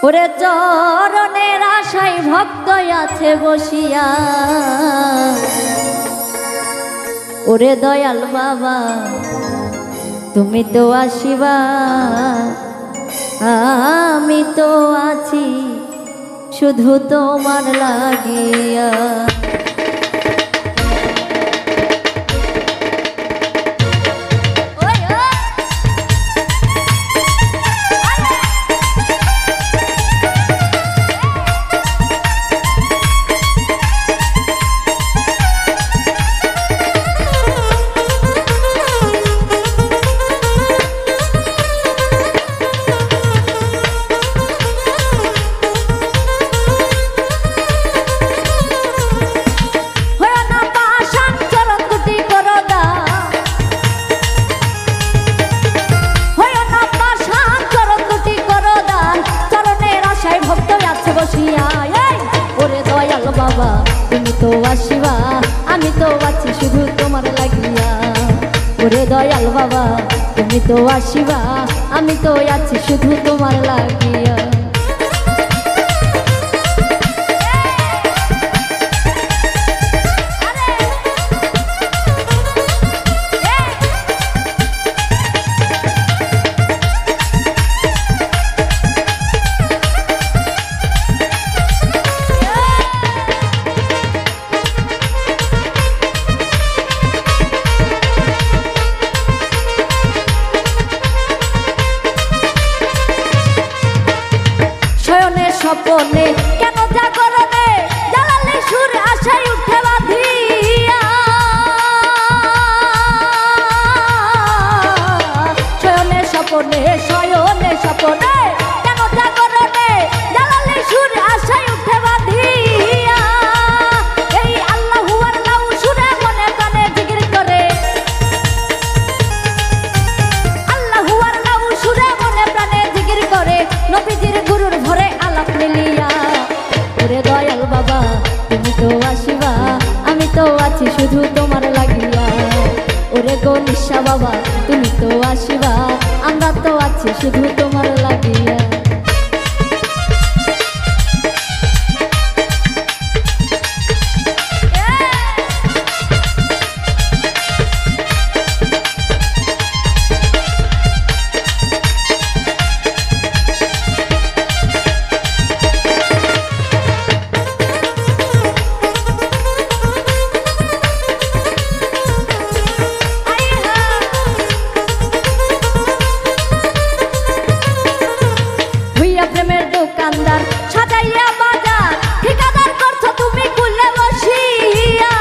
ওরে চরণের আশায় ভক্ত আছে বসিয়া, ওরে দয়াল বাবা তুমি তো আসিবা, আমি তো আছি শুধু তোমার লাগিয়া। ওরে দয়াল বাবা তুমি তো আসিবা, আমি তো আছি শুধু তোমার লাগিয়া। ওরে দয়াল বাবা তুমি তো আসিবা, আমি তো আছি শুধু তোমার লাগিয়া। স্বপনে কেন জাগরণে জ্বালালে সুর আশায় উঠে বাঁধিয়া, শয়নে স্বপনে কেন জাগরণে জ্বালালে সুর আশায় উঠে বাঁধিয়া। এই আল্লাহু আল্লাহু সুরে মনে প্রাণে জিকির করে, আল্লাহু আল্লাহু সুরে মনে প্রাণে জিকির করে, নবীজির গুরুর ভরে আলাপ মিলিয়া। ওরে দয়াল বাবা তুমি তো আসিবা, আমি তো আছি শুধু তোমার লাগিয়া। ওরে গো নিশা বাবা তুমি তো আসিবা, আমরা তো আছি শুধু তোমার লাগিয়া। প্রেমের দোকানদার সাজাইয়া বাজার ঠিকাদার করছো তুমি কুলে বসিয়া,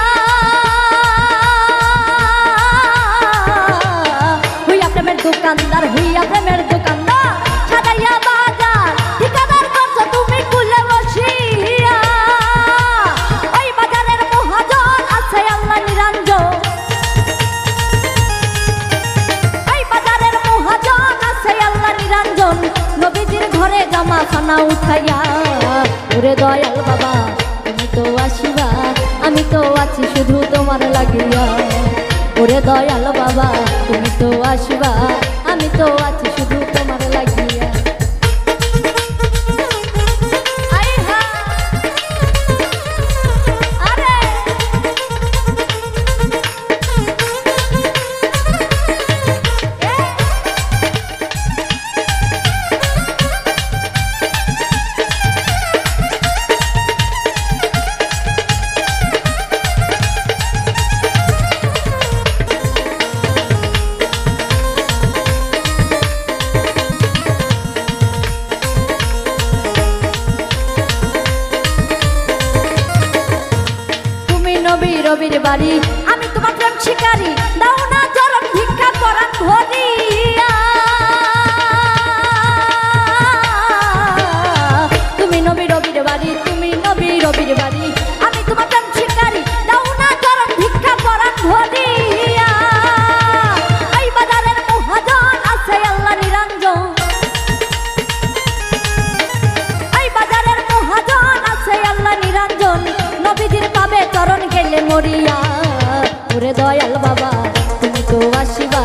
হইয়া প্রেমের দোকানদার সাজাইয়া বাজার ঠিকাদার করছো তুমি কুলে বসিয়া। ওই বাজারের মহাজন আছে আল্লাহ নিরঞ্জন, ওই বাজারের মহাজন আছে আল্লাহ নিরঞ্জন, নবীজির ঘরে জামা খানা উঠাইয়া। ওরে দয়াল বাবা তুমি তো আসিবা, আমি তো আছি শুধু তোমার লাগিয়া। ওরে দয়াল বাবা তুমি তো আসিবা, আমি তো আছি শুধু তোমার লাগিয়া। রবির বাড়ি আমি তোমার প্রেম শিকারী, দাও না চরণ ভিক্ষা করান ধরিয়া। তুমি নবী রবির বাড়ি আমি তোমার প্রেম শিকারী, দাও না চরণ ভিক্ষা করান ধরিয়া। এই বাজারের মহাজন আছে আল্লাহ নিরঞ্জন, এই বাজারের মহাজন আছে আল্লাহ নিরঞ্জন, নবীজির পাবে চরণ গেলে মরিয়া। ওরে দয়াল বাবা তুমি তো আসিবা,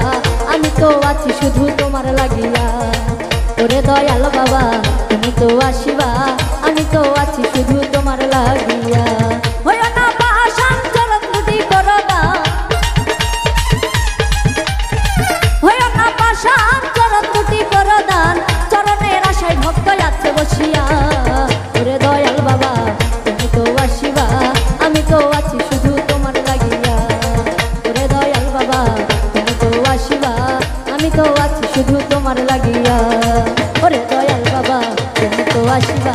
আমি তো আছি শুধু তোমার লাগিয়া। ওরে দয়াল বাবা তুমি তো আসিবা আমি তো আছি শুধু তোমার লাগিয়া হইও না পাষাণ চরণ দুটি করো দান হইও না পাষাণ চরণ দুটি করো দান চরণের আশায় ভক্ত আছে বসিয়া ওরে দয়াল বাবা তুমি তো আসিবা আমি তো আছি শুধু তোমার লাগিয়া ওরে দয়াল বাবা তুমি তো আসিবা আমি তো আছি শুধু তোমার লাগিয়া ওরে দয়াল বাবা তুমি তো আসিবা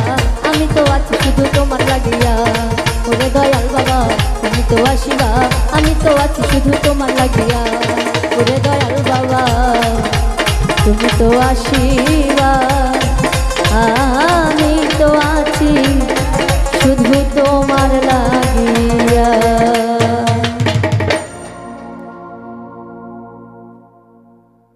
আমি তো আছি শুধু তোমার লাগিয়া ওরে দয়াল বাবা তুমি তো আসিবা আমি তো আছি শুধু তোমার লাগিয়া ওরে দয়াল বাবা তুমি তো আসিবা।